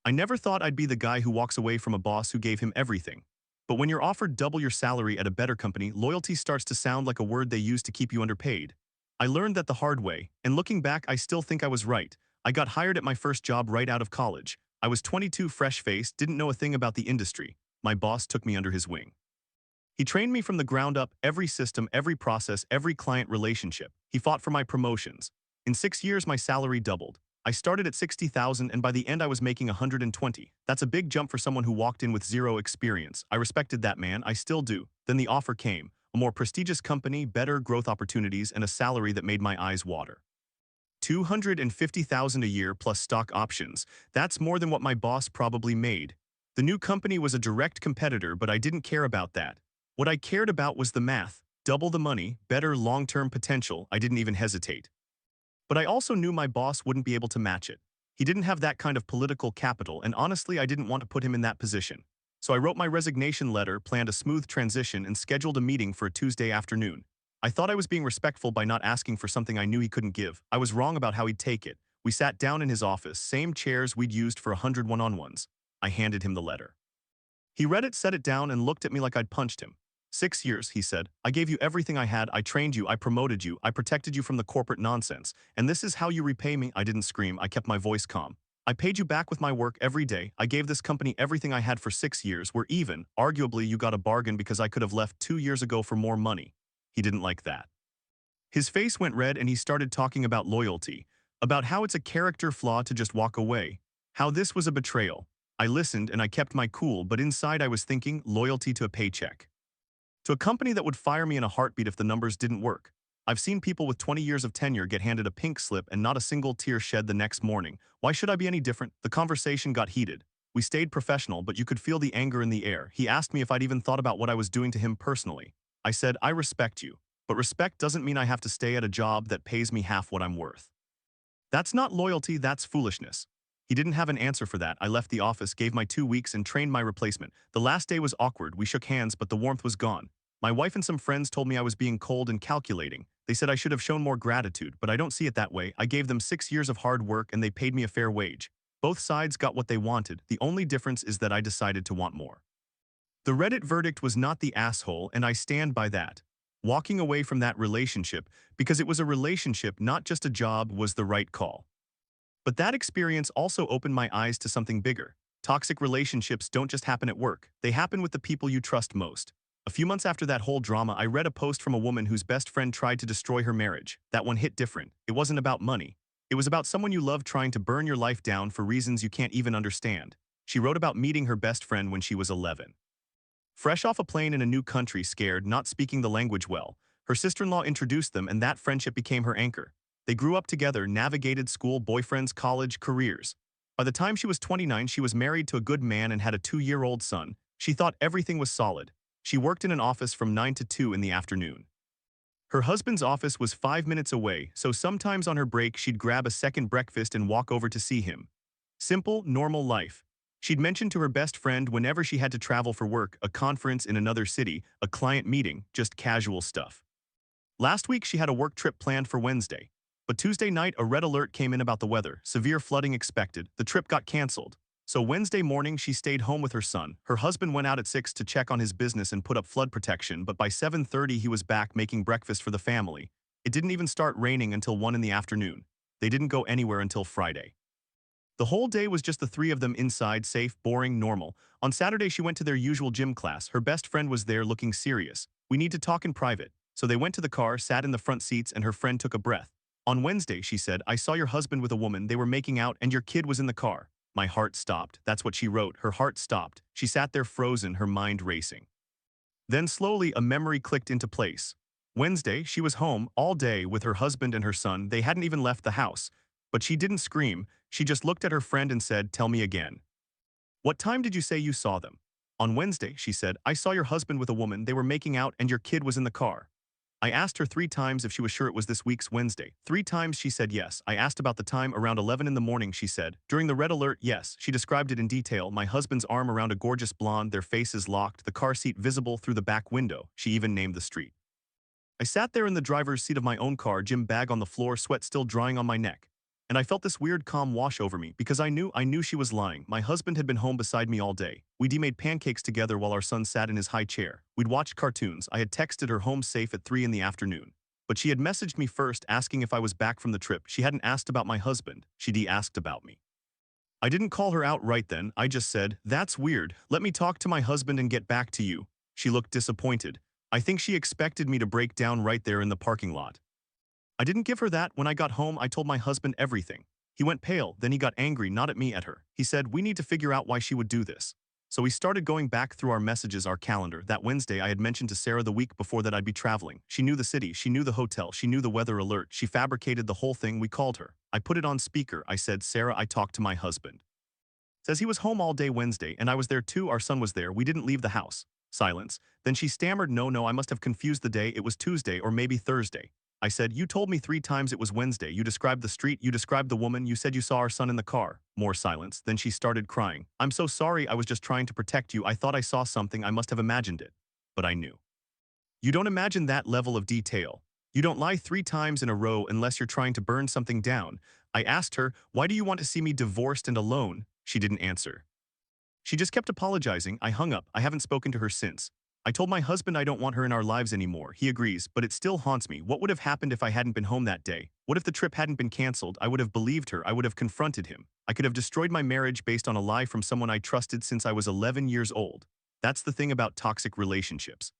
I never thought I'd be the guy who walks away from a boss who gave him everything. But when you're offered double your salary at a better company, loyalty starts to sound like a word they use to keep you underpaid. I learned that the hard way, and looking back, I still think I was right. I got hired at my first job right out of college. I was 22, fresh-faced, didn't know a thing about the industry. My boss took me under his wing. He trained me from the ground up, every system, every process, every client relationship. He fought for my promotions. In 6 years, my salary doubled. I started at 60,000 and by the end I was making 120. That's a big jump for someone who walked in with zero experience. I respected that man, I still do. Then the offer came. A more prestigious company, better growth opportunities, and a salary that made my eyes water. 250,000 a year plus stock options. That's more than what my boss probably made. The new company was a direct competitor, but I didn't care about that. What I cared about was the math. Double the money, better long-term potential. I didn't even hesitate. But I also knew my boss wouldn't be able to match it. He didn't have that kind of political capital, and honestly, I didn't want to put him in that position. So I wrote my resignation letter, planned a smooth transition, and scheduled a meeting for a Tuesday afternoon. I thought I was being respectful by not asking for something I knew he couldn't give. I was wrong about how he'd take it. We sat down in his office, same chairs we'd used for 100 one-on-ones. I handed him the letter. He read it, set it down, and looked at me like I'd punched him. 6 years, he said. I gave you everything I had. I trained you. I promoted you. I protected you from the corporate nonsense. And this is how you repay me. I didn't scream. I kept my voice calm. I paid you back with my work every day. I gave this company everything I had for 6 years. We're even. Arguably, you got a bargain because I could have left 2 years ago for more money. He didn't like that. His face went red and he started talking about loyalty, about how it's a character flaw to just walk away, how this was a betrayal. I listened and I kept my cool, but inside I was thinking loyalty to a paycheck. To a company that would fire me in a heartbeat if the numbers didn't work. I've seen people with 20 years of tenure get handed a pink slip and not a single tear shed the next morning. Why should I be any different? The conversation got heated. We stayed professional, but you could feel the anger in the air. He asked me if I'd even thought about what I was doing to him personally. I said, I respect you, but respect doesn't mean I have to stay at a job that pays me half what I'm worth. That's not loyalty, that's foolishness. He didn't have an answer for that. I left the office, gave my 2 weeks, and trained my replacement. The last day was awkward. We shook hands, but the warmth was gone. My wife and some friends told me I was being cold and calculating. They said I should have shown more gratitude, but I don't see it that way. I gave them 6 years of hard work and they paid me a fair wage. Both sides got what they wanted. The only difference is that I decided to want more. The Reddit verdict was not the asshole, and I stand by that. Walking away from that relationship, because it was a relationship, not just a job, was the right call. But that experience also opened my eyes to something bigger. Toxic relationships don't just happen at work. They happen with the people you trust most. A few months after that whole drama, I read a post from a woman whose best friend tried to destroy her marriage. That one hit different. It wasn't about money. It was about someone you love trying to burn your life down for reasons you can't even understand. She wrote about meeting her best friend when she was 11. Fresh off a plane in a new country, scared, not speaking the language well, her sister-in-law introduced them and that friendship became her anchor. They grew up together, navigated school, boyfriends, college, careers. By the time she was 29, she was married to a good man and had a 2-year-old son. She thought everything was solid. She worked in an office from 9 to 2 in the afternoon. Her husband's office was 5 minutes away, so sometimes on her break she'd grab a second breakfast and walk over to see him. Simple, normal life. She'd mentioned to her best friend whenever she had to travel for work, a conference in another city, a client meeting, just casual stuff. Last week she had a work trip planned for Wednesday. But Tuesday night a red alert came in about the weather, severe flooding expected. The trip got canceled. So Wednesday morning she stayed home with her son. Her husband went out at 6 to check on his business and put up flood protection, but by 7:30 he was back making breakfast for the family. It didn't even start raining until 1 in the afternoon. They didn't go anywhere until Friday. The whole day was just the three of them inside, safe, boring, normal. On Saturday she went to their usual gym class. Her best friend was there looking serious. We need to talk in private. So they went to the car, sat in the front seats, and her friend took a breath. On Wednesday, she said, I saw your husband with a woman, they were making out, and your kid was in the car. My heart stopped. That's what she wrote. Her heart stopped. She sat there frozen, her mind racing. Then slowly a memory clicked into place. Wednesday, she was home all day with her husband and her son. They hadn't even left the house. But she didn't scream. She just looked at her friend and said, tell me again. What time did you say you saw them? On Wednesday, she said, I saw your husband with a woman, they were making out, and your kid was in the car. I asked her 3 times if she was sure it was this week's Wednesday. 3 times she said yes. I asked about the time, around 11 in the morning, she said. During the red alert, yes. She described it in detail. My husband's arm around a gorgeous blonde, their faces locked, the car seat visible through the back window. She even named the street. I sat there in the driver's seat of my own car, gym bag on the floor, sweat still drying on my neck. And I felt this weird calm wash over me because I knew she was lying. My husband had been home beside me all day. We'd made pancakes together while our son sat in his high chair. We'd watched cartoons. I had texted her home safe at 3 in the afternoon. But she had messaged me first asking if I was back from the trip. She hadn't asked about my husband. She'd asked about me. I didn't call her out right then. I just said, "That's weird. Let me talk to my husband and get back to you." She looked disappointed. I think she expected me to break down right there in the parking lot. I didn't give her that. When I got home, I told my husband everything. He went pale, then he got angry, not at me, at her. He said, "We need to figure out why she would do this." So we started going back through our messages, our calendar. That Wednesday, I had mentioned to Sarah the week before that I'd be traveling. She knew the city, she knew the hotel, she knew the weather alert. She fabricated the whole thing. We called her. I put it on speaker. I said, "Sarah, I talked to my husband. Says he was home all day Wednesday, and I was there too. Our son was there. We didn't leave the house." Silence. Then she stammered, "No, I must have confused the day. It was Tuesday or maybe Thursday." I said, "You told me 3 times it was Wednesday. You described the street, you described the woman, you said you saw our son in the car." More silence. Then she started crying. "I'm so sorry. I was just trying to protect you. I thought I saw something. I must have imagined it." But I knew. You don't imagine that level of detail. You don't lie 3 times in a row unless you're trying to burn something down. I asked her, "Why do you want to see me divorced and alone?" She didn't answer. She just kept apologizing. I hung up. I haven't spoken to her since. I told my husband I don't want her in our lives anymore. He agrees, but it still haunts me. What would have happened if I hadn't been home that day? What if the trip hadn't been canceled? I would have believed her. I would have confronted him. I could have destroyed my marriage based on a lie from someone I trusted since I was 11 years old. That's the thing about toxic relationships.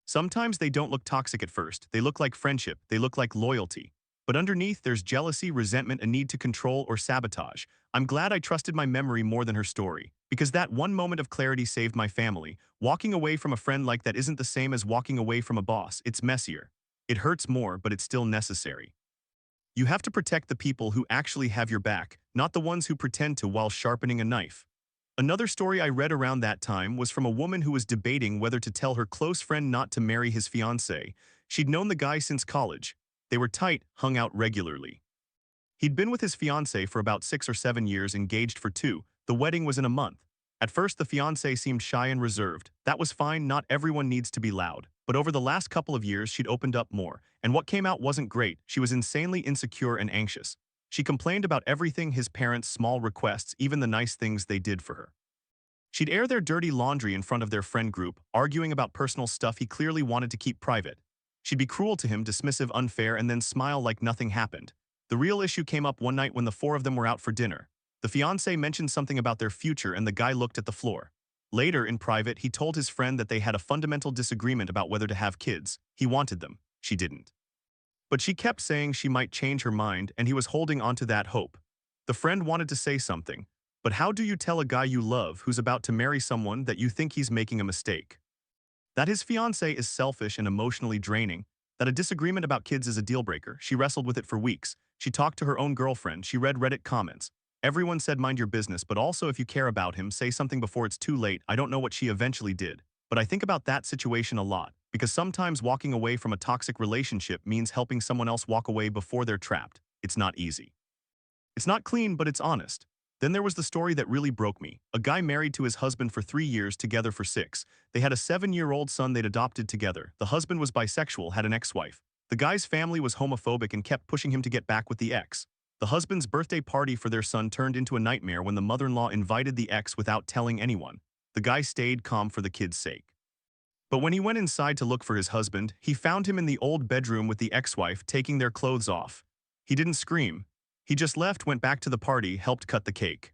Sometimes they don't look toxic at first. They look like friendship. They look like loyalty. But underneath, there's jealousy, resentment, a need to control or sabotage. I'm glad I trusted my memory more than her story, because that one moment of clarity saved my family. Walking away from a friend like that isn't the same as walking away from a boss. It's messier. It hurts more, but it's still necessary. You have to protect the people who actually have your back, not the ones who pretend to while sharpening a knife. Another story I read around that time was from a woman who was debating whether to tell her close friend not to marry his fiancé. She'd known the guy since college. They were tight, hung out regularly. He'd been with his fiancée for about 6 or 7 years, engaged for 2. The wedding was in a month. At first, the fiancée seemed shy and reserved. That was fine, not everyone needs to be loud. But over the last couple of years, she'd opened up more. And what came out wasn't great. She was insanely insecure and anxious. She complained about everything, his parents' small requests, even the nice things they did for her. She'd air their dirty laundry in front of their friend group, arguing about personal stuff he clearly wanted to keep private. She'd be cruel to him, dismissive, unfair, and then smile like nothing happened. The real issue came up one night when the 4 of them were out for dinner. The fiancé mentioned something about their future and the guy looked at the floor. Later, in private, he told his friend that they had a fundamental disagreement about whether to have kids. He wanted them. She didn't. But she kept saying she might change her mind, and he was holding on to that hope. The friend wanted to say something. But how do you tell a guy you love who's about to marry someone that you think he's making a mistake? That his fiancé is selfish and emotionally draining, that a disagreement about kids is a deal-breaker. She wrestled with it for weeks. She talked to her own girlfriend. She read Reddit comments. Everyone said mind your business, but also if you care about him, say something before it's too late. I don't know what she eventually did. But I think about that situation a lot, because sometimes walking away from a toxic relationship means helping someone else walk away before they're trapped. It's not easy. It's not clean, but it's honest. Then there was the story that really broke me. A guy married to his husband for 3 years, together for 6. They had a 7-year-old son they'd adopted together. The husband was bisexual, had an ex-wife. The guy's family was homophobic and kept pushing him to get back with the ex. The husband's birthday party for their son turned into a nightmare when the mother-in-law invited the ex without telling anyone. The guy stayed calm for the kid's sake. But when he went inside to look for his husband, he found him in the old bedroom with the ex-wife taking their clothes off. He didn't scream. He just left, went back to the party, helped cut the cake.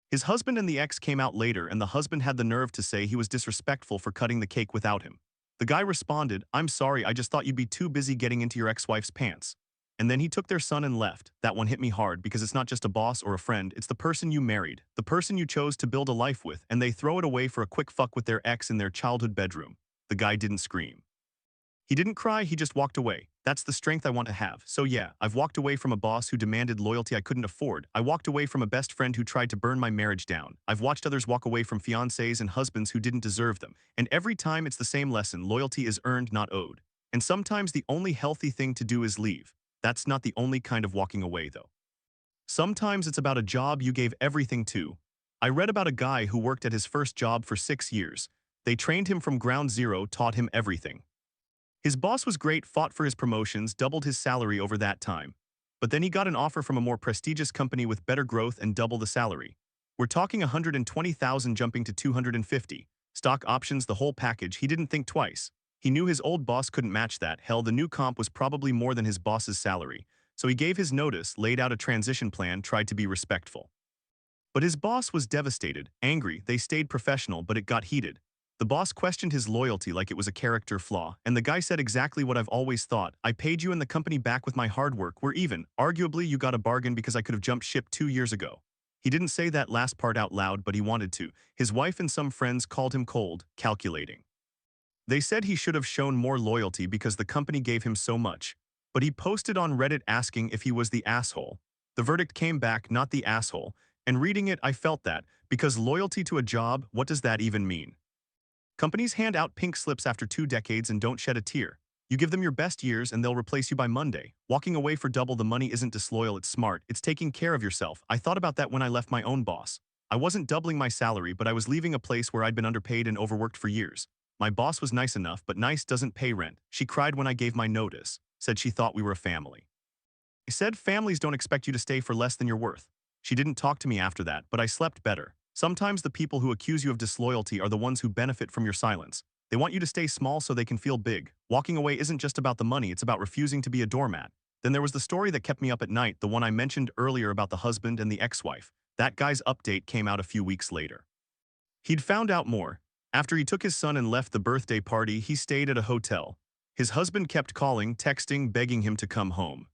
His husband and the ex came out later, and the husband had the nerve to say he was disrespectful for cutting the cake without him. The guy responded, "I'm sorry, I just thought you'd be too busy getting into your ex-wife's pants." And then he took their son and left. That one hit me hard because it's not just a boss or a friend, it's the person you married, the person you chose to build a life with, and they throw it away for a quick fuck with their ex in their childhood bedroom. The guy didn't scream. He didn't cry, he just walked away. That's the strength I want to have. So yeah, I've walked away from a boss who demanded loyalty I couldn't afford. I walked away from a best friend who tried to burn my marriage down. I've watched others walk away from fiancés and husbands who didn't deserve them. And every time it's the same lesson: loyalty is earned, not owed. And sometimes the only healthy thing to do is leave. That's not the only kind of walking away, though. Sometimes it's about a job you gave everything to. I read about a guy who worked at his first job for 6 years. They trained him from ground zero, taught him everything. His boss was great, fought for his promotions, doubled his salary over that time. But then he got an offer from a more prestigious company with better growth and double the salary. We're talking 120,000 jumping to 250. Stock options, the whole package. He didn't think twice. He knew his old boss couldn't match that. Hell, the new comp was probably more than his boss's salary. So he gave his notice, laid out a transition plan, tried to be respectful. But his boss was devastated, angry. They stayed professional, but it got heated. The boss questioned his loyalty like it was a character flaw, and the guy said exactly what I've always thought. I paid you and the company back with my hard work. We're even. Arguably, you got a bargain because I could have jumped ship 2 years ago. He didn't say that last part out loud, but he wanted to. His wife and some friends called him cold, calculating. They said he should have shown more loyalty because the company gave him so much. But he posted on Reddit asking if he was the asshole. The verdict came back, not the asshole. And reading it, I felt that, because loyalty to a job, what does that even mean? Companies hand out pink slips after 2 decades and don't shed a tear. You give them your best years and they'll replace you by Monday. Walking away for double the money isn't disloyal, it's smart. It's taking care of yourself. I thought about that when I left my own boss. I wasn't doubling my salary, but I was leaving a place where I'd been underpaid and overworked for years. My boss was nice enough, but nice doesn't pay rent. She cried when I gave my notice, said she thought we were a family. I said families don't expect you to stay for less than you're worth. She didn't talk to me after that, but I slept better. Sometimes the people who accuse you of disloyalty are the ones who benefit from your silence. They want you to stay small so they can feel big. Walking away isn't just about the money, it's about refusing to be a doormat. Then there was the story that kept me up at night, the one I mentioned earlier about the husband and the ex-wife. That guy's update came out a few weeks later. He'd found out more. After he took his son and left the birthday party, he stayed at a hotel. His husband kept calling, texting, begging him to come home.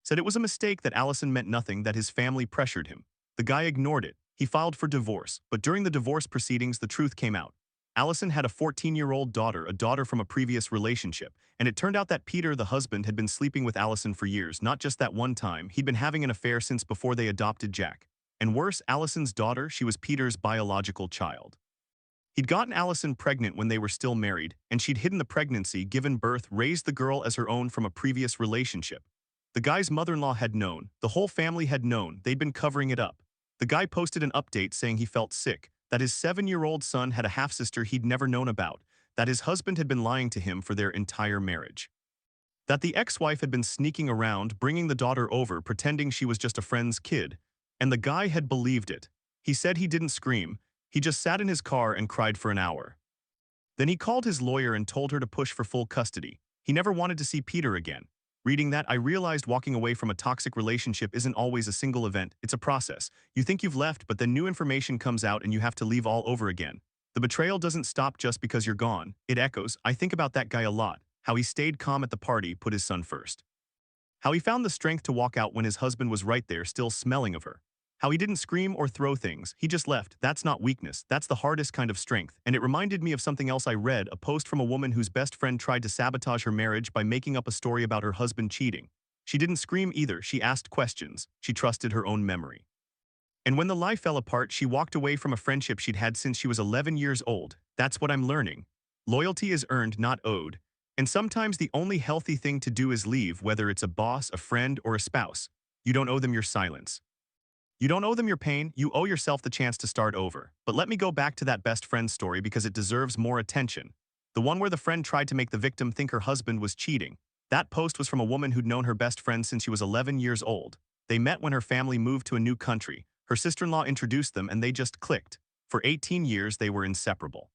Said it was a mistake, that Allison meant nothing, that his family pressured him. The guy ignored it. He filed for divorce, but during the divorce proceedings, the truth came out. Allison had a 14-year-old daughter, a daughter from a previous relationship, and it turned out that Peter, the husband, had been sleeping with Allison for years, not just that one time. He'd been having an affair since before they adopted Jack. And worse, Allison's daughter, she was Peter's biological child. He'd gotten Allison pregnant when they were still married, and she'd hidden the pregnancy, given birth, raised the girl as her own from a previous relationship. The guy's mother-in-law had known, the whole family had known, they'd been covering it up. The guy posted an update saying he felt sick, that his 7-year-old son had a half-sister he'd never known about, that his husband had been lying to him for their entire marriage. That the ex-wife had been sneaking around, bringing the daughter over, pretending she was just a friend's kid. And the guy had believed it. He said he didn't scream, he just sat in his car and cried for an hour. Then he called his lawyer and told her to push for full custody. He never wanted to see Peter again. Reading that, I realized walking away from a toxic relationship isn't always a single event, it's a process. You think you've left, but then new information comes out and you have to leave all over again. The betrayal doesn't stop just because you're gone. It echoes. I think about that guy a lot. How he stayed calm at the party, put his son first. How he found the strength to walk out when his husband was right there, still smelling of her. How he didn't scream or throw things, he just left. That's not weakness, that's the hardest kind of strength. And it reminded me of something else I read, a post from a woman whose best friend tried to sabotage her marriage by making up a story about her husband cheating. She didn't scream either, she asked questions, she trusted her own memory. And when the lie fell apart, she walked away from a friendship she'd had since she was 11 years old. That's what I'm learning. Loyalty is earned, not owed. And sometimes the only healthy thing to do is leave, whether it's a boss, a friend, or a spouse. You don't owe them your silence. You don't owe them your pain, you owe yourself the chance to start over. But let me go back to that best friend story because it deserves more attention. The one where the friend tried to make the victim think her husband was cheating. That post was from a woman who'd known her best friend since she was 11 years old. They met when her family moved to a new country. Her sister-in-law introduced them and they just clicked. For 18 years, they were inseparable.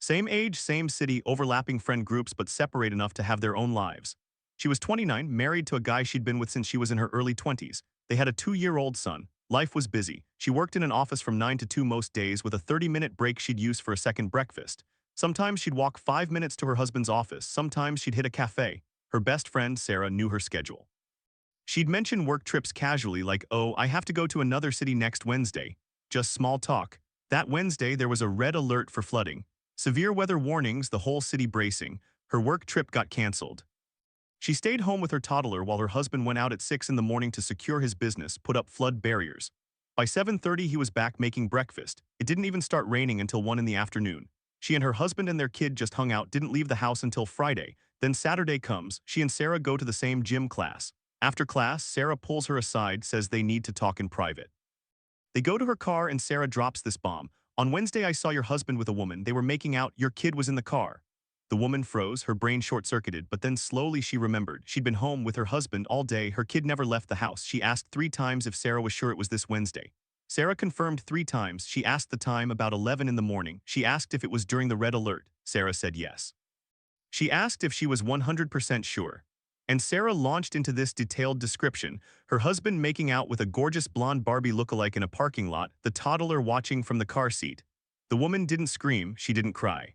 Same age, same city, overlapping friend groups, but separate enough to have their own lives. She was 29, married to a guy she'd been with since she was in her early 20s. They had a 2-year-old son. Life was busy. She worked in an office from 9 to 2 most days with a 30-minute break she'd use for a second breakfast. Sometimes she'd walk 5 minutes to her husband's office. Sometimes she'd hit a cafe. Her best friend, Sarah, knew her schedule. She'd mention work trips casually like, oh, I have to go to another city next Wednesday. Just small talk. That Wednesday, there was a red alert for flooding. Severe weather warnings, the whole city bracing. Her work trip got canceled. She stayed home with her toddler while her husband went out at 6 in the morning to secure his business, put up flood barriers. By 7:30, he was back making breakfast. It didn't even start raining until 1 in the afternoon. She and her husband and their kid just hung out, didn't leave the house until Friday. Then Saturday comes, she and Sarah go to the same gym class. After class, Sarah pulls her aside, says they need to talk in private. They go to her car and Sarah drops this bomb. On Wednesday, I saw your husband with a woman. They were making out. Your kid was in the car. The woman froze, her brain short-circuited, but then slowly she remembered. She'd been home with her husband all day, her kid never left the house. She asked 3 times if Sarah was sure it was this Wednesday. Sarah confirmed 3 times. She asked the time, about 11 in the morning. She asked if it was during the red alert. Sarah said yes. She asked if she was 100% sure. And Sarah launched into this detailed description, her husband making out with a gorgeous blonde Barbie lookalike in a parking lot, the toddler watching from the car seat. The woman didn't scream, she didn't cry.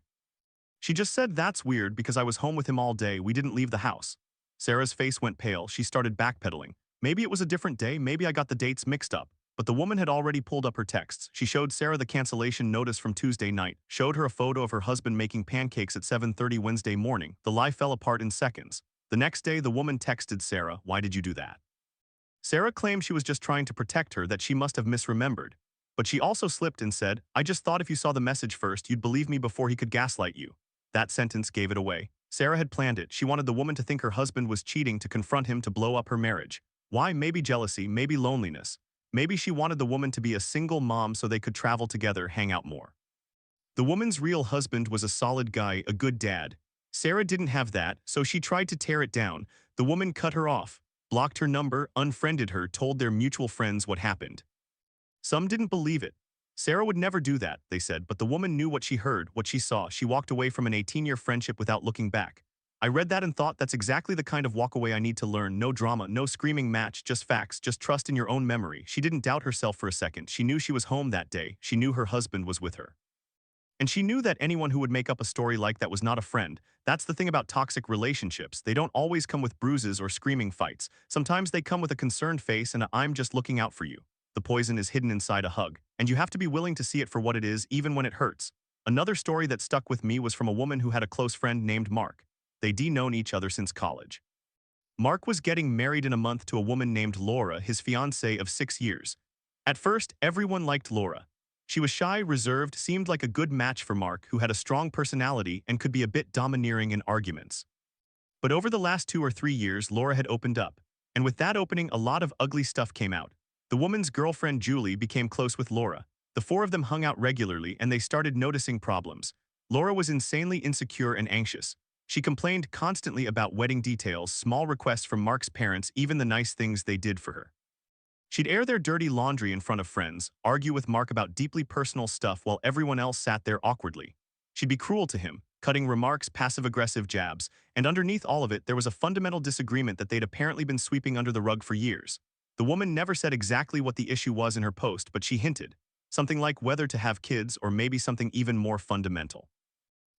She just said, "That's weird because I was home with him all day, we didn't leave the house." Sarah's face went pale, she started backpedaling. Maybe it was a different day, maybe I got the dates mixed up. But the woman had already pulled up her texts. She showed Sarah the cancellation notice from Tuesday night, showed her a photo of her husband making pancakes at 7:30 Wednesday morning. The lie fell apart in seconds. The next day, the woman texted Sarah, "Why did you do that?" Sarah claimed she was just trying to protect her, that she must have misremembered. But she also slipped and said, "I just thought if you saw the message first, you'd believe me before he could gaslight you." That sentence gave it away. Sarah had planned it. She wanted the woman to think her husband was cheating, to confront him, to blow up her marriage. Why? Maybe jealousy, maybe loneliness. Maybe she wanted the woman to be a single mom so they could travel together, hang out more. The woman's real husband was a solid guy, a good dad. Sarah didn't have that, so she tried to tear it down. The woman cut her off, blocked her number, unfriended her, told their mutual friends what happened. Some didn't believe it. Sarah would never do that, they said, but the woman knew what she heard, what she saw. She walked away from an 18-year friendship without looking back. I read that and thought, that's exactly the kind of walkaway I need to learn. No drama, no screaming match, just facts, just trust in your own memory. She didn't doubt herself for a second. She knew she was home that day. She knew her husband was with her. And she knew that anyone who would make up a story like that was not a friend. That's the thing about toxic relationships. They don't always come with bruises or screaming fights. Sometimes they come with a concerned face and a "I'm just looking out for you." The poison is hidden inside a hug, and you have to be willing to see it for what it is, even when it hurts. Another story that stuck with me was from a woman who had a close friend named Mark. They'd known each other since college. Mark was getting married in a month to a woman named Laura, his fiancée of 6 years. At first, everyone liked Laura. She was shy, reserved, seemed like a good match for Mark, who had a strong personality and could be a bit domineering in arguments. But over the last 2 or 3 years, Laura had opened up. And with that opening, a lot of ugly stuff came out. The woman's girlfriend, Julie, became close with Laura. The four of them hung out regularly and they started noticing problems. Laura was insanely insecure and anxious. She complained constantly about wedding details, small requests from Mark's parents, even the nice things they did for her. She'd air their dirty laundry in front of friends, argue with Mark about deeply personal stuff while everyone else sat there awkwardly. She'd be cruel to him, cutting remarks, passive-aggressive jabs, and underneath all of it, there was a fundamental disagreement that they'd apparently been sweeping under the rug for years. The woman never said exactly what the issue was in her post, but she hinted. Something like whether to have kids, or maybe something even more fundamental.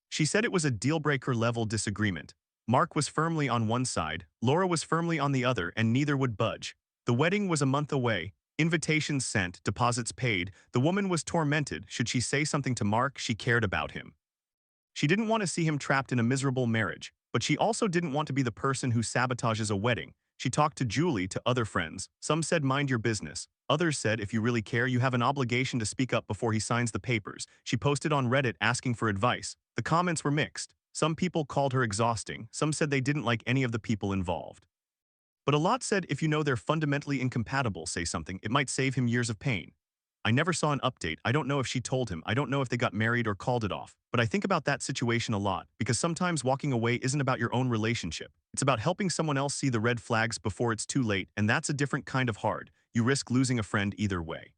She said it was a deal-breaker level disagreement. Mark was firmly on one side, Laura was firmly on the other, and neither would budge. The wedding was a month away, invitations sent, deposits paid. The woman was tormented. Should she say something to Mark? She cared about him. She didn't want to see him trapped in a miserable marriage, but she also didn't want to be the person who sabotages a wedding. She talked to Julie, to other friends. Some said, "Mind your business." Others said, "If you really care, you have an obligation to speak up before he signs the papers." She posted on Reddit asking for advice. The comments were mixed. Some people called her exhausting. Some said they didn't like any of the people involved. But a lot said, if you know they're fundamentally incompatible, say something. It might save him years of pain. I never saw an update. I don't know if she told him. I don't know if they got married or called it off. But I think about that situation a lot, because sometimes walking away isn't about your own relationship. It's about helping someone else see the red flags before it's too late, and that's a different kind of hard. You risk losing a friend either way.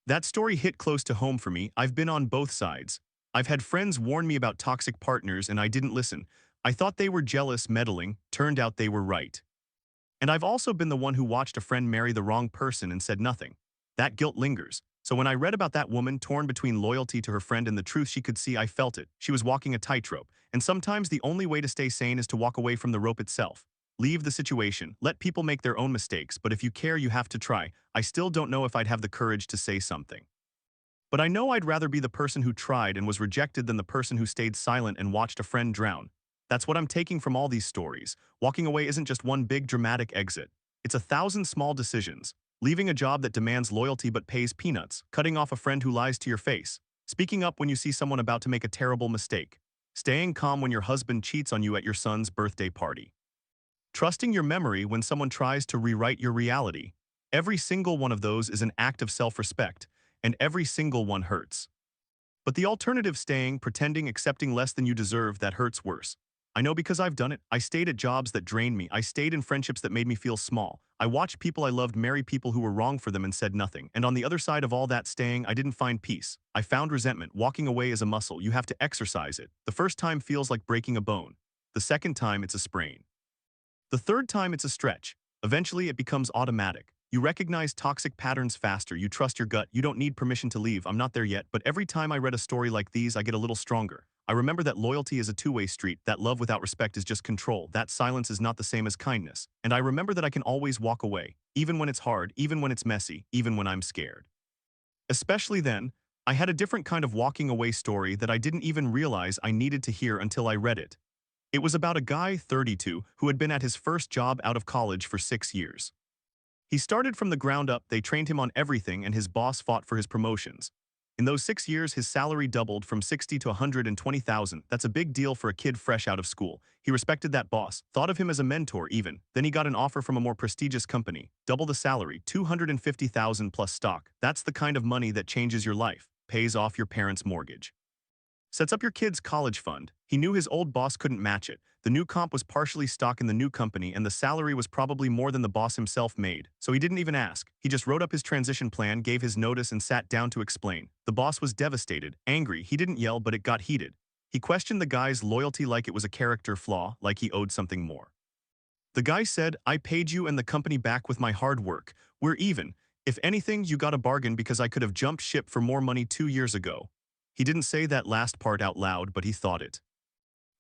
That story hit close to home for me. I've been on both sides. I've had friends warn me about toxic partners and I didn't listen. I thought they were jealous, meddling. Turned out they were right. And I've also been the one who watched a friend marry the wrong person and said nothing. That guilt lingers. So when I read about that woman torn between loyalty to her friend and the truth she could see, I felt it. She was walking a tightrope. And sometimes the only way to stay sane is to walk away from the rope itself. Leave the situation. Let people make their own mistakes, but if you care, you have to try. I still don't know if I'd have the courage to say something. But I know I'd rather be the person who tried and was rejected than the person who stayed silent and watched a friend drown. That's what I'm taking from all these stories. Walking away isn't just one big dramatic exit. It's 1,000 small decisions. Leaving a job that demands loyalty but pays peanuts. Cutting off a friend who lies to your face. Speaking up when you see someone about to make a terrible mistake. Staying calm when your husband cheats on you at your son's birthday party. Trusting your memory when someone tries to rewrite your reality. Every single one of those is an act of self-respect, and every single one hurts. But the alternative, staying, pretending, accepting less than you deserve, that hurts worse. I know because I've done it. I stayed at jobs that drained me. I stayed in friendships that made me feel small. I watched people I loved marry people who were wrong for them and said nothing. And on the other side of all that staying, I didn't find peace. I found resentment. Walking away is a muscle. You have to exercise it. The first time feels like breaking a bone. The second time, it's a sprain. The third time, it's a stretch. Eventually, it becomes automatic. You recognize toxic patterns faster. You trust your gut. You don't need permission to leave. I'm not there yet, but every time I read a story like these, I get a little stronger. I remember that loyalty is a two-way street, that love without respect is just control, that silence is not the same as kindness. And I remember that I can always walk away, even when it's hard, even when it's messy, even when I'm scared. Especially then, I had a different kind of walking away story that I didn't even realize I needed to hear until I read it. It was about a guy, 32, who had been at his first job out of college for 6 years. He started from the ground up, they trained him on everything, and his boss fought for his promotions. In those 6 years, his salary doubled from 60 to 120,000. That's a big deal for a kid fresh out of school. He respected that boss, thought of him as a mentor even. Then he got an offer from a more prestigious company. Double the salary, 250,000 plus stock. That's the kind of money that changes your life, pays off your parents' mortgage, sets up your kid's college fund. He knew his old boss couldn't match it. The new comp was partially stock in the new company, and the salary was probably more than the boss himself made. So he didn't even ask. He just wrote up his transition plan, gave his notice, and sat down to explain. The boss was devastated, angry. He didn't yell, but it got heated. He questioned the guy's loyalty like it was a character flaw, like he owed something more. The guy said, "I paid you and the company back with my hard work. We're even. If anything, you got a bargain because I could have jumped ship for more money 2 years ago." He didn't say that last part out loud, but he thought it.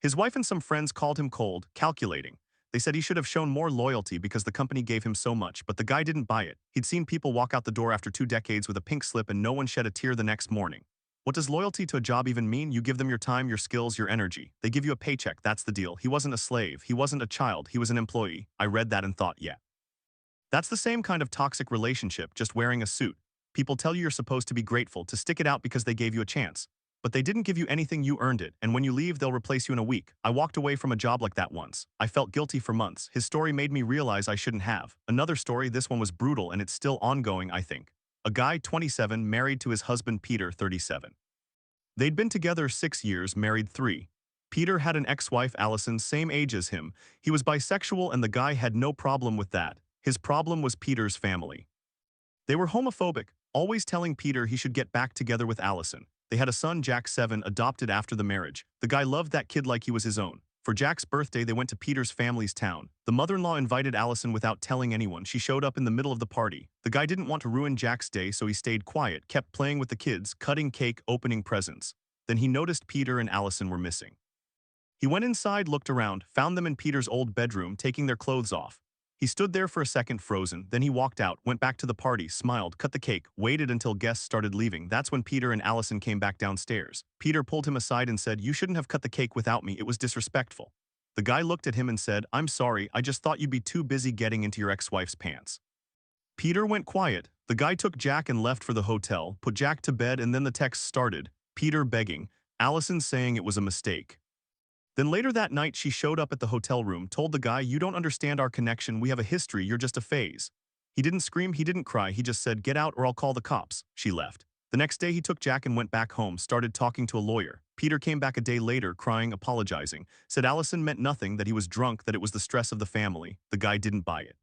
His wife and some friends called him cold, calculating. They said he should have shown more loyalty because the company gave him so much, but the guy didn't buy it. He'd seen people walk out the door after 2 decades with a pink slip and no one shed a tear the next morning. What does loyalty to a job even mean? You give them your time, your skills, your energy. They give you a paycheck, that's the deal. He wasn't a slave, he wasn't a child, he was an employee. I read that and thought, yeah. That's the same kind of toxic relationship, just wearing a suit. People tell you you're supposed to be grateful, to stick it out because they gave you a chance. But they didn't give you anything, you earned it, and when you leave, they'll replace you in a week. I walked away from a job like that once. I felt guilty for months. His story made me realize I shouldn't have. Another story, this one was brutal, and it's still ongoing, I think. A guy, 27, married to his husband Peter, 37. They'd been together 6 years, married 3. Peter had an ex-wife, Allison, same age as him. He was bisexual and the guy had no problem with that. His problem was Peter's family. They were homophobic, always telling Peter he should get back together with Allison. They had a son, Jack, 7, adopted after the marriage. The guy loved that kid like he was his own. For Jack's birthday, they went to Peter's family's town. The mother-in-law invited Allison without telling anyone. She showed up in the middle of the party. The guy didn't want to ruin Jack's day, so he stayed quiet, kept playing with the kids, cutting cake, opening presents. Then he noticed Peter and Allison were missing. He went inside, looked around, found them in Peter's old bedroom, taking their clothes off. He stood there for a second, frozen, then he walked out, went back to the party, smiled, cut the cake, waited until guests started leaving. That's when Peter and Allison came back downstairs. Peter pulled him aside and said, "You shouldn't have cut the cake without me, it was disrespectful." The guy looked at him and said, "I'm sorry, I just thought you'd be too busy getting into your ex-wife's pants." Peter went quiet. The guy took Jack and left for the hotel, put Jack to bed, and then the text started. Peter begging, Allison saying it was a mistake. Then later that night, she showed up at the hotel room, told the guy, "You don't understand our connection, we have a history, you're just a phase." He didn't scream, he didn't cry, he just said, "Get out or I'll call the cops." She left. The next day, he took Jack and went back home, started talking to a lawyer. Peter came back a day later, crying, apologizing, said Allison meant nothing, that he was drunk, that it was the stress of the family. The guy didn't buy it.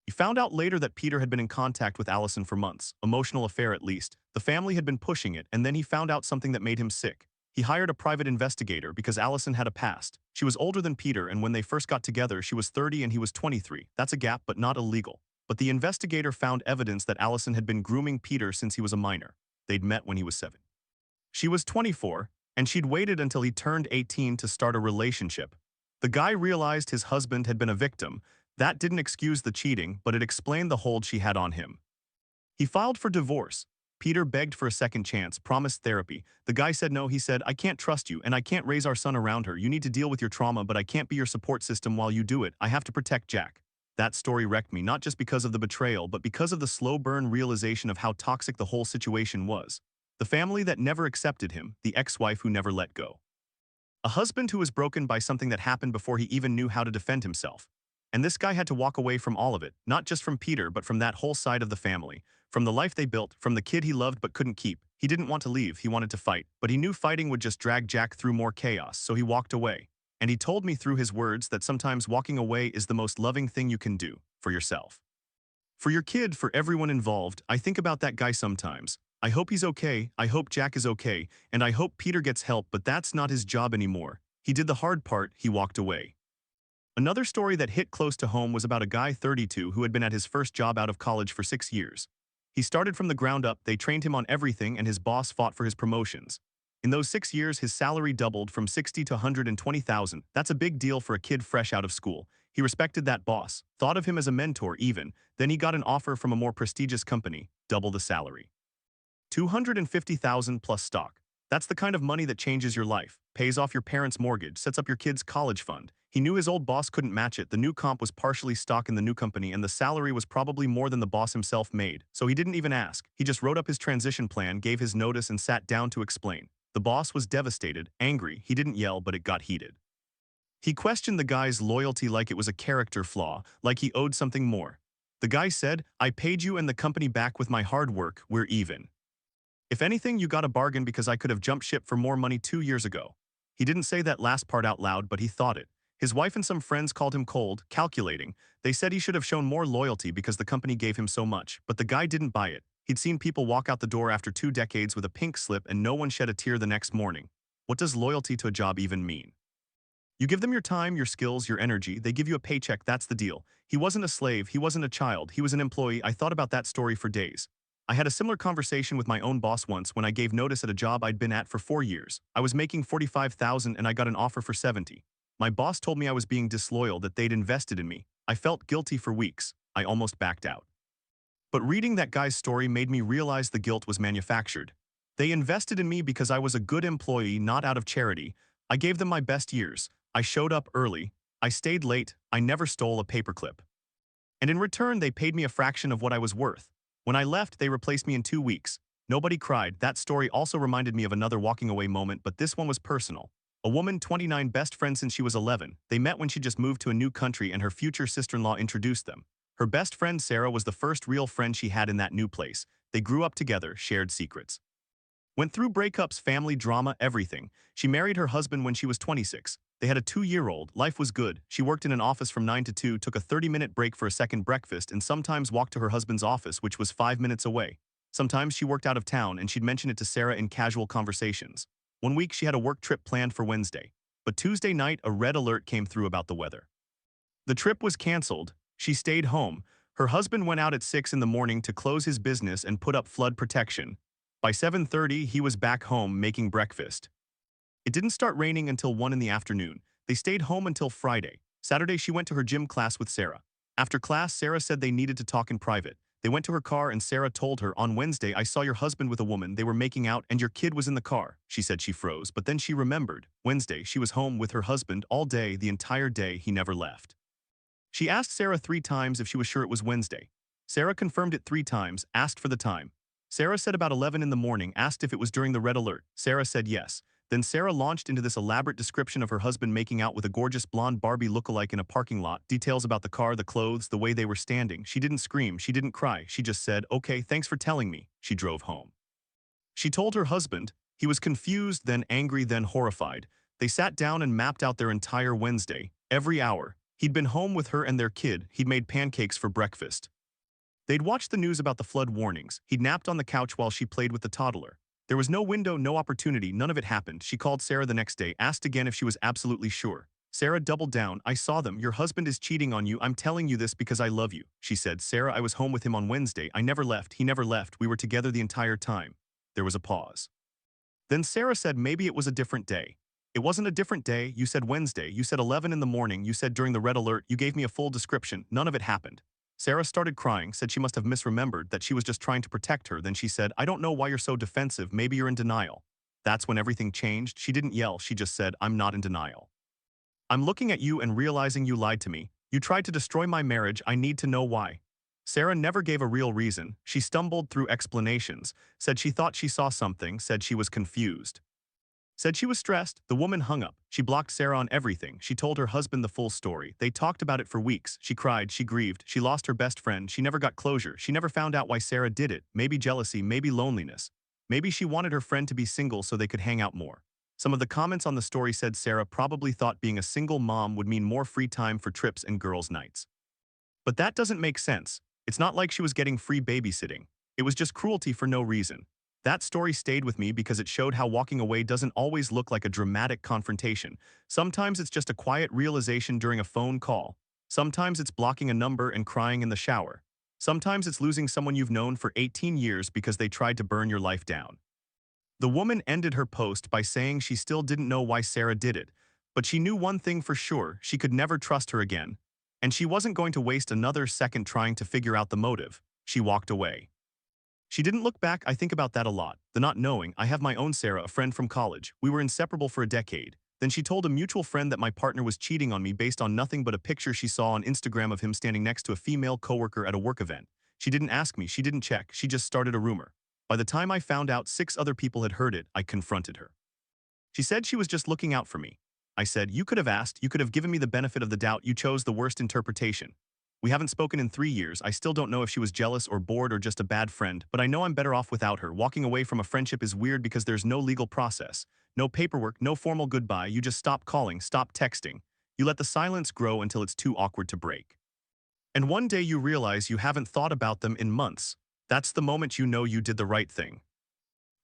He found out later that Peter had been in contact with Allison for months, emotional affair at least. The family had been pushing it, and then he found out something that made him sick. He hired a private investigator because Allison had a past. She was older than Peter, and when they first got together, she was 30 and he was 23. That's a gap, but not illegal. But the investigator found evidence that Allison had been grooming Peter since he was a minor. They'd met when he was 7. She was 24, and she'd waited until he turned 18 to start a relationship. The guy realized his husband had been a victim. That didn't excuse the cheating, but it explained the hold she had on him. He filed for divorce. Peter begged for a second chance, promised therapy. The guy said no. He said, "I can't trust you, and I can't raise our son around her. You need to deal with your trauma, but I can't be your support system while you do it. I have to protect Jack." That story wrecked me, not just because of the betrayal, but because of the slow burn realization of how toxic the whole situation was. The family that never accepted him, the ex-wife who never let go. A husband who was broken by something that happened before he even knew how to defend himself. And this guy had to walk away from all of it, not just from Peter, but from that whole side of the family, from the life they built, from the kid he loved but couldn't keep. He didn't want to leave, he wanted to fight, but he knew fighting would just drag Jack through more chaos, so he walked away. And he told me through his words that sometimes walking away is the most loving thing you can do for yourself. For your kid, for everyone involved, I think about that guy sometimes. I hope he's okay, I hope Jack is okay, and I hope Peter gets help, but that's not his job anymore. He did the hard part, he walked away. Another story that hit close to home was about a guy 32 who had been at his first job out of college for 6 years. He started from the ground up, they trained him on everything, and his boss fought for his promotions. In those 6 years, his salary doubled from 60 to 120,000. That's a big deal for a kid fresh out of school. He respected that boss, thought of him as a mentor even. Then he got an offer from a more prestigious company, double the salary. 250,000 plus stock. That's the kind of money that changes your life, pays off your parents' mortgage, sets up your kid's college fund. He knew his old boss couldn't match it. The new comp was partially stock in the new company, and the salary was probably more than the boss himself made. So he didn't even ask. He just wrote up his transition plan, gave his notice, and sat down to explain. The boss was devastated, angry. He didn't yell, but it got heated. He questioned the guy's loyalty like it was a character flaw, like he owed something more. The guy said, "I paid you and the company back with my hard work, we're even. If anything, you got a bargain because I could have jumped ship for more money 2 years ago." He didn't say that last part out loud, but he thought it. His wife and some friends called him cold, calculating. They said he should have shown more loyalty because the company gave him so much, but the guy didn't buy it. He'd seen people walk out the door after 2 decades with a pink slip and no one shed a tear the next morning. What does loyalty to a job even mean? You give them your time, your skills, your energy, they give you a paycheck, that's the deal. He wasn't a slave, he wasn't a child, he was an employee. I thought about that story for days. I had a similar conversation with my own boss once when I gave notice at a job I'd been at for 4 years. I was making 45,000 and I got an offer for 70. My boss told me I was being disloyal, that they'd invested in me. I felt guilty for weeks. I almost backed out. But reading that guy's story made me realize the guilt was manufactured. They invested in me because I was a good employee, not out of charity. I gave them my best years. I showed up early. I stayed late. I never stole a paperclip. And in return, they paid me a fraction of what I was worth. When I left, they replaced me in 2 weeks. Nobody cried. That story also reminded me of another walking away moment, but this one was personal. A woman, 29, best friend since she was 11. They met when she just moved to a new country and her future sister-in-law introduced them. Her best friend, Sarah, was the first real friend she had in that new place. They grew up together, shared secrets. Went through breakups, family drama, everything. She married her husband when she was 26. They had a 2-year-old. Life was good. She worked in an office from 9 to 2, took a 30-minute break for a second breakfast, and sometimes walked to her husband's office, which was 5 minutes away. Sometimes she worked out of town, and she'd mention it to Sarah in casual conversations. One week she had a work trip planned for Wednesday. But Tuesday night, a red alert came through about the weather. The trip was canceled. She stayed home. Her husband went out at 6 in the morning to close his business and put up flood protection. By 7:30, he was back home making breakfast. It didn't start raining until 1 in the afternoon. They stayed home until Friday. Saturday, she went to her gym class with Sarah. After class, Sarah said they needed to talk in private. They went to her car and Sarah told her, "On Wednesday, I saw your husband with a woman. They were making out and your kid was in the car." She said she froze, but then she remembered. Wednesday, she was home with her husband all day, the entire day. He never left. She asked Sarah 3 times if she was sure it was Wednesday. Sarah confirmed it 3 times, asked for the time. Sarah said about 11 in the morning, asked if it was during the red alert. Sarah said yes. Then Sarah launched into this elaborate description of her husband making out with a gorgeous blonde Barbie lookalike in a parking lot, details about the car, the clothes, the way they were standing. She didn't scream, she didn't cry, she just said, "Okay, thanks for telling me." She drove home. She told her husband. He was confused, then angry, then horrified. They sat down and mapped out their entire Wednesday, every hour. He'd been home with her and their kid. He'd made pancakes for breakfast. They'd watched the news about the flood warnings. He'd napped on the couch while she played with the toddler. There was no window, no opportunity, none of it happened. She called Sarah the next day, asked again if she was absolutely sure. Sarah doubled down. "I saw them. Your husband is cheating on you. I'm telling you this because I love you." She said, "Sarah, I was home with him on Wednesday. I never left. He never left. We were together the entire time." There was a pause. Then Sarah said, "Maybe it was a different day." "It wasn't a different day. You said Wednesday. You said 11 in the morning. You said during the red alert. You gave me a full description. None of it happened." Sarah started crying, said she must have misremembered, that she was just trying to protect her. Then she said, "I don't know why you're so defensive. Maybe you're in denial." That's when everything changed. She didn't yell. She just said, "I'm not in denial. I'm looking at you and realizing you lied to me. You tried to destroy my marriage. I need to know why." Sarah never gave a real reason. She stumbled through explanations, said she thought she saw something, said she was confused. Said she was stressed. The woman hung up. She blocked Sarah on everything. She told her husband the full story. They talked about it for weeks. She cried, she grieved, she lost her best friend, she never got closure, she never found out why Sarah did it. Maybe jealousy, maybe loneliness. Maybe she wanted her friend to be single so they could hang out more. Some of the comments on the story said Sarah probably thought being a single mom would mean more free time for trips and girls' nights. But that doesn't make sense. It's not like she was getting free babysitting. It was just cruelty for no reason. That story stayed with me because it showed how walking away doesn't always look like a dramatic confrontation. Sometimes it's just a quiet realization during a phone call. Sometimes it's blocking a number and crying in the shower. Sometimes it's losing someone you've known for 18 years because they tried to burn your life down. The woman ended her post by saying she still didn't know why Sarah did it, but she knew one thing for sure: she could never trust her again. And she wasn't going to waste another second trying to figure out the motive. She walked away. She didn't look back. I think about that a lot. The not knowing. I have my own Sarah, a friend from college. We were inseparable for a decade. Then she told a mutual friend that my partner was cheating on me based on nothing but a picture she saw on Instagram of him standing next to a female coworker at a work event. She didn't ask me, she didn't check, she just started a rumor. By the time I found out 6 other people had heard it, I confronted her. She said she was just looking out for me. I said, you could have asked, you could have given me the benefit of the doubt, you chose the worst interpretation. We haven't spoken in 3 years. I still don't know if she was jealous or bored or just a bad friend, but I know I'm better off without her. Walking away from a friendship is weird because there's no legal process, no paperwork, no formal goodbye. You just stop calling, stop texting. You let the silence grow until it's too awkward to break. And one day you realize you haven't thought about them in months. That's the moment you know you did the right thing.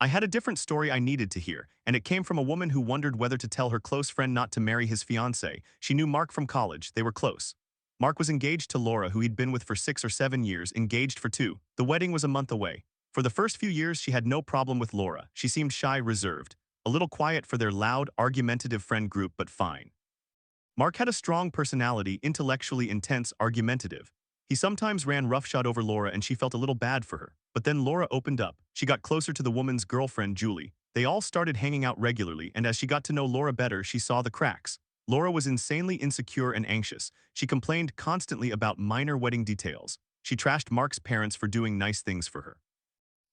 I had a different story I needed to hear, and it came from a woman who wondered whether to tell her close friend not to marry his fiancé. She knew Mark from college. They were close. Mark was engaged to Laura, who he'd been with for 6 or 7 years, engaged for 2. The wedding was a month away. For the first few years, she had no problem with Laura. She seemed shy, reserved, a little quiet for their loud, argumentative friend group, but fine. Mark had a strong personality, intellectually intense, argumentative. He sometimes ran roughshod over Laura and she felt a little bad for her. But then Laura opened up. She got closer to the woman's girlfriend, Julie. They all started hanging out regularly, and as she got to know Laura better, she saw the cracks. Laura was insanely insecure and anxious. She complained constantly about minor wedding details. She trashed Mark's parents for doing nice things for her.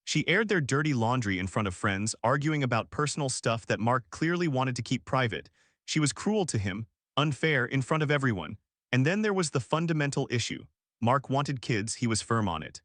She aired their dirty laundry in front of friends, arguing about personal stuff that Mark clearly wanted to keep private. She was cruel to him, unfair, in front of everyone. And then there was the fundamental issue. Mark wanted kids, he was firm on it.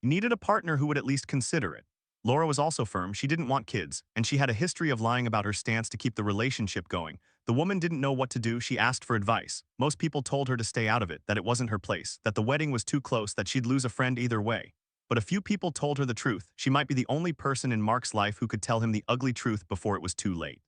He needed a partner who would at least consider it. Laura was also firm, she didn't want kids, and she had a history of lying about her stance to keep the relationship going. The woman didn't know what to do, she asked for advice. Most people told her to stay out of it, that it wasn't her place, that the wedding was too close, that she'd lose a friend either way. But a few people told her the truth. She might be the only person in Mark's life who could tell him the ugly truth before it was too late.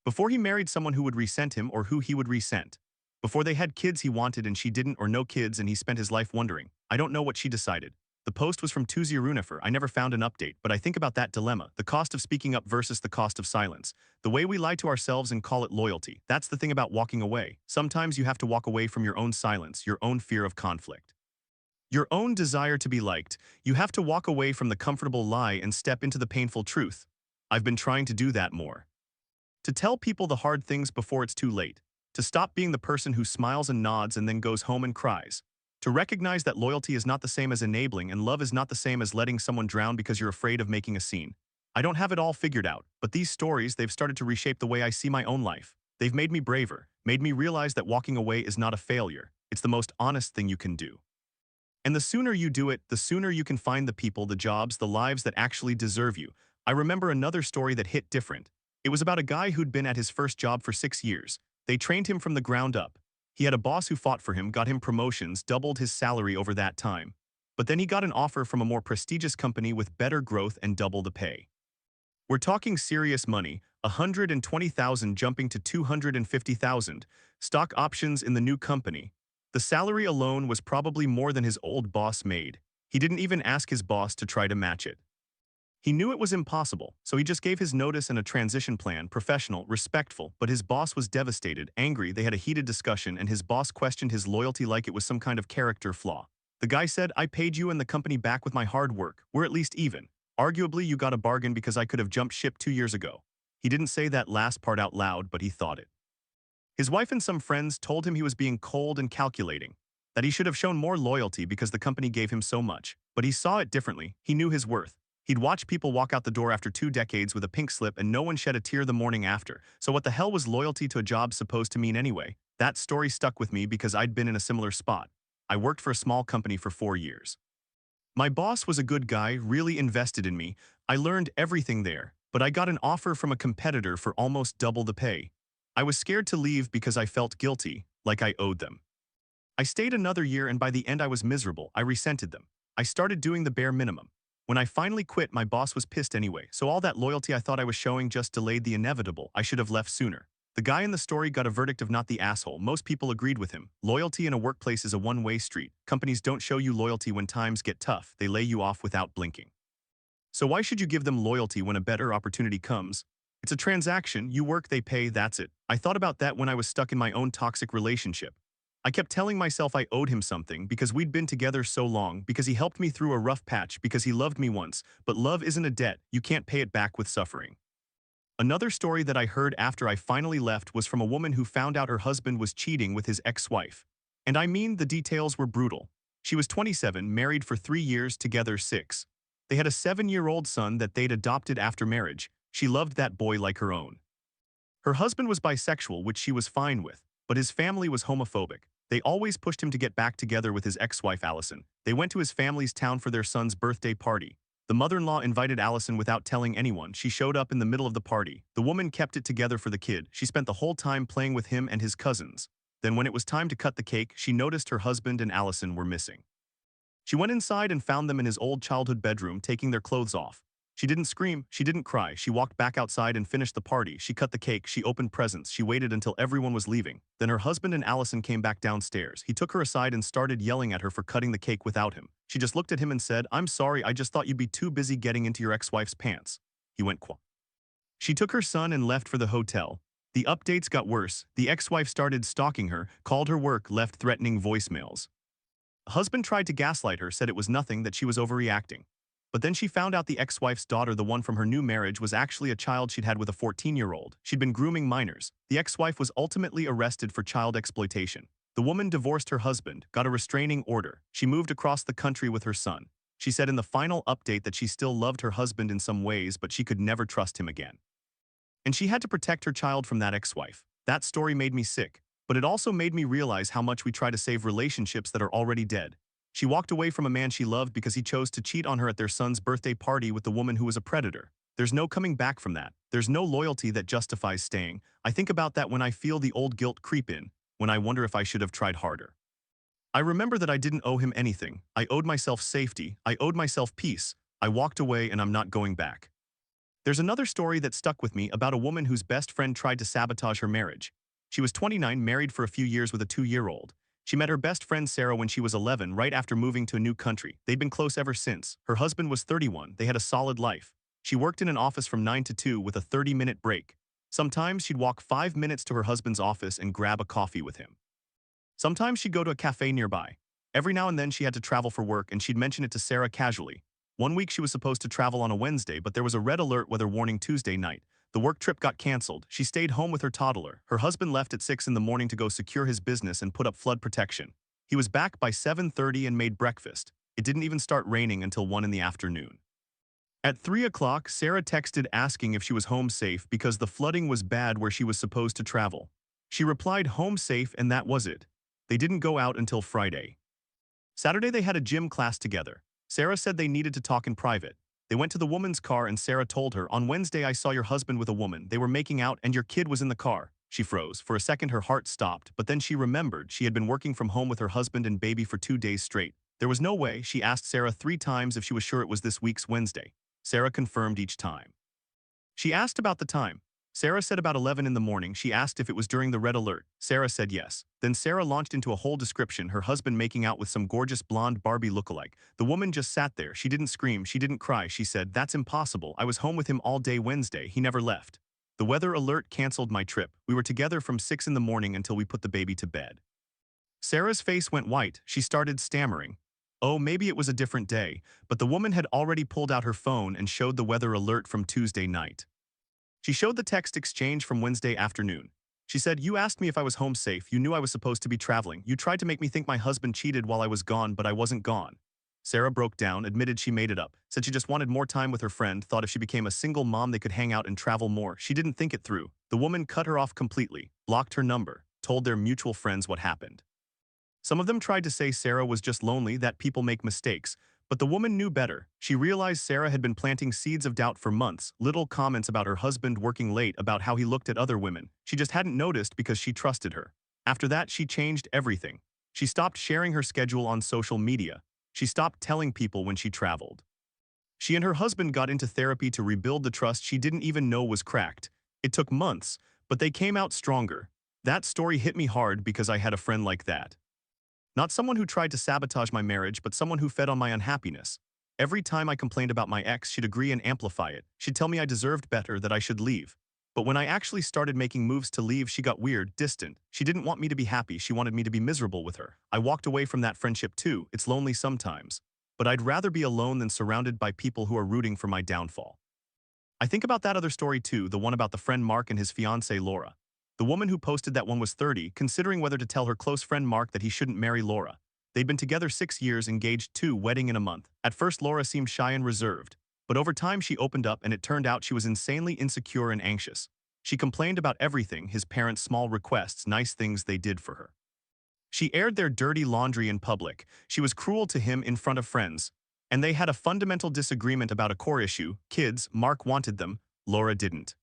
Before he married someone who would resent him or who he would resent. Before they had kids he wanted and she didn't, or no kids and he spent his life wondering. I don't know what she decided. The post was from Tuzi Arunafer. I never found an update, but I think about that dilemma, the cost of speaking up versus the cost of silence. The way we lie to ourselves and call it loyalty. That's the thing about walking away. Sometimes you have to walk away from your own silence, your own fear of conflict, your own desire to be liked. You have to walk away from the comfortable lie and step into the painful truth. I've been trying to do that more. To tell people the hard things before it's too late. To stop being the person who smiles and nods and then goes home and cries. To recognize that loyalty is not the same as enabling and love is not the same as letting someone drown because you're afraid of making a scene. I don't have it all figured out, but these stories, they've started to reshape the way I see my own life. They've made me braver, made me realize that walking away is not a failure. It's the most honest thing you can do. And the sooner you do it, the sooner you can find the people, the jobs, the lives that actually deserve you. I remember another story that hit different. It was about a guy who'd been at his first job for 6 years. They trained him from the ground up. He had a boss who fought for him, got him promotions, doubled his salary over that time. But then he got an offer from a more prestigious company with better growth and double the pay. We're talking serious money, 120,000 jumping to 250,000, stock options in the new company. The salary alone was probably more than his old boss made. He didn't even ask his boss to try to match it. He knew it was impossible, so he just gave his notice and a transition plan, professional, respectful, but his boss was devastated, angry. They had a heated discussion and his boss questioned his loyalty like it was some kind of character flaw. The guy said, I paid you and the company back with my hard work. We're at least even. Arguably, you got a bargain because I could have jumped ship 2 years ago. He didn't say that last part out loud, but he thought it. His wife and some friends told him he was being cold and calculating, that he should have shown more loyalty because the company gave him so much. But he saw it differently. He knew his worth. He'd watched people walk out the door after 2 decades with a pink slip and no one shed a tear the morning after. So what the hell was loyalty to a job supposed to mean anyway? That story stuck with me because I'd been in a similar spot. I worked for a small company for 4 years. My boss was a good guy, really invested in me. I learned everything there, but I got an offer from a competitor for almost double the pay. I was scared to leave because I felt guilty, like I owed them. I stayed another year and by the end I was miserable. I resented them. I started doing the bare minimum. When I finally quit, my boss was pissed anyway, so all that loyalty I thought I was showing just delayed the inevitable. I should have left sooner. The guy in the story got a verdict of not the asshole. Most people agreed with him. Loyalty in a workplace is a one-way street. Companies don't show you loyalty when times get tough. They lay you off without blinking. So why should you give them loyalty when a better opportunity comes? It's a transaction. You work, they pay, that's it. I thought about that when I was stuck in my own toxic relationship. I kept telling myself I owed him something because we'd been together so long, because he helped me through a rough patch, because he loved me once. But love isn't a debt. You can't pay it back with suffering. Another story that I heard after I finally left was from a woman who found out her husband was cheating with his ex-wife. And I mean, the details were brutal. She was 27, married for 3 years, together 6. They had a 7-year-old son that they'd adopted after marriage. She loved that boy like her own. Her husband was bisexual, which she was fine with, but his family was homophobic. They always pushed him to get back together with his ex-wife Allison. They went to his family's town for their son's birthday party. The mother-in-law invited Allison without telling anyone. She showed up in the middle of the party. The woman kept it together for the kid. She spent the whole time playing with him and his cousins. Then when it was time to cut the cake, she noticed her husband and Allison were missing. She went inside and found them in his old childhood bedroom, taking their clothes off. She didn't scream, she didn't cry. She walked back outside and finished the party. She cut the cake, she opened presents, she waited until everyone was leaving. Then her husband and Allison came back downstairs. He took her aside and started yelling at her for cutting the cake without him. She just looked at him and said, "I'm sorry, I just thought you'd be too busy getting into your ex-wife's pants." He went quiet. She took her son and left for the hotel. The updates got worse. The ex-wife started stalking her, called her work, left threatening voicemails. The husband tried to gaslight her, said it was nothing, that she was overreacting. But then she found out the ex-wife's daughter, the one from her new marriage, was actually a child she'd had with a 14-year-old. She'd been grooming minors. The ex-wife was ultimately arrested for child exploitation. The woman divorced her husband, got a restraining order. She moved across the country with her son. She said in the final update that she still loved her husband in some ways, but she could never trust him again. And she had to protect her child from that ex-wife. That story made me sick, but it also made me realize how much we try to save relationships that are already dead. She walked away from a man she loved because he chose to cheat on her at their son's birthday party with the woman who was a predator. There's no coming back from that. There's no loyalty that justifies staying. I think about that when I feel the old guilt creep in, when I wonder if I should have tried harder. I remember that I didn't owe him anything. I owed myself safety. I owed myself peace. I walked away and I'm not going back. There's another story that stuck with me about a woman whose best friend tried to sabotage her marriage. She was 29, married for a few years with a 2-year-old. She met her best friend Sarah when she was 11, right after moving to a new country. They'd been close ever since. Her husband was 31. They had a solid life. She worked in an office from 9 to 2 with a 30-minute break. Sometimes she'd walk 5 minutes to her husband's office and grab a coffee with him. Sometimes she'd go to a cafe nearby. Every now and then she had to travel for work, and she'd mention it to Sarah casually. One week she was supposed to travel on a Wednesday, but there was a red alert weather warning Tuesday night. The work trip got canceled. She stayed home with her toddler. Her husband left at 6 in the morning to go secure his business and put up flood protection. He was back by 7:30 and made breakfast. It didn't even start raining until 1 in the afternoon. At 3 o'clock, Sarah texted asking if she was home safe because the flooding was bad where she was supposed to travel. She replied home safe, and that was it. They didn't go out until Friday. Saturday they had a gym class together. Sarah said they needed to talk in private. They went to the woman's car and Sarah told her, "On Wednesday I saw your husband with a woman. They were making out and your kid was in the car." She froze. For a second her heart stopped, but then she remembered she had been working from home with her husband and baby for 2 days straight. There was no way. She asked Sarah 3 times if she was sure it was this week's Wednesday. Sarah confirmed each time. She asked about the time. Sarah said about 11 in the morning. She asked if it was during the red alert. Sarah said yes. Then Sarah launched into a whole description, her husband making out with some gorgeous blonde Barbie lookalike. The woman just sat there. She didn't scream. She didn't cry. She said, "That's impossible. I was home with him all day Wednesday. He never left. The weather alert canceled my trip. We were together from 6 in the morning until we put the baby to bed." Sarah's face went white. She started stammering. Oh, maybe it was a different day, but the woman had already pulled out her phone and showed the weather alert from Tuesday night. She showed the text exchange from Wednesday afternoon. She said, "You asked me if I was home safe. You knew I was supposed to be traveling. You tried to make me think my husband cheated while I was gone, but I wasn't gone." Sarah broke down, admitted she made it up, said she just wanted more time with her friend, thought if she became a single mom they could hang out and travel more. She didn't think it through. The woman cut her off completely, blocked her number, told their mutual friends what happened. Some of them tried to say Sarah was just lonely, that people make mistakes, But the woman knew better. She realized Sarah had been planting seeds of doubt for months, little comments about her husband working late, about how he looked at other women. She just hadn't noticed because she trusted her. After that, she changed everything. She stopped sharing her schedule on social media. She stopped telling people when she traveled. She and her husband got into therapy to rebuild the trust she didn't even know was cracked. It took months, but they came out stronger. That story hit me hard because I had a friend like that. Not someone who tried to sabotage my marriage, but someone who fed on my unhappiness. Every time I complained about my ex, she'd agree and amplify it. She'd tell me I deserved better, that I should leave. But when I actually started making moves to leave, she got weird, distant. She didn't want me to be happy, she wanted me to be miserable with her. I walked away from that friendship too. It's lonely sometimes. But I'd rather be alone than surrounded by people who are rooting for my downfall. I think about that other story too, the one about the friend Mark and his fiancée Laura. The woman who posted that one was 30, considering whether to tell her close friend Mark that he shouldn't marry Laura. They'd been together 6 years, engaged 2, wedding in a month. At first, Laura seemed shy and reserved, but over time she opened up and it turned out she was insanely insecure and anxious. She complained about everything, his parents' small requests, nice things they did for her. She aired their dirty laundry in public. She was cruel to him in front of friends. And they had a fundamental disagreement about a core issue: kids. Mark wanted them, Laura didn't.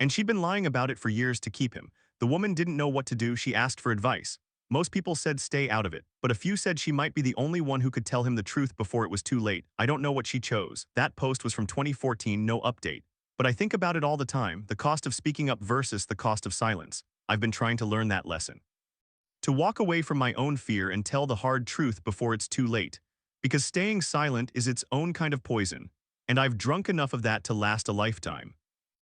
And she'd been lying about it for years to keep him. The woman didn't know what to do, she asked for advice. Most people said stay out of it, but a few said she might be the only one who could tell him the truth before it was too late. I don't know what she chose. That post was from 2014, no update. But I think about it all the time, the cost of speaking up versus the cost of silence. I've been trying to learn that lesson. To walk away from my own fear and tell the hard truth before it's too late. Because staying silent is its own kind of poison, and I've drunk enough of that to last a lifetime.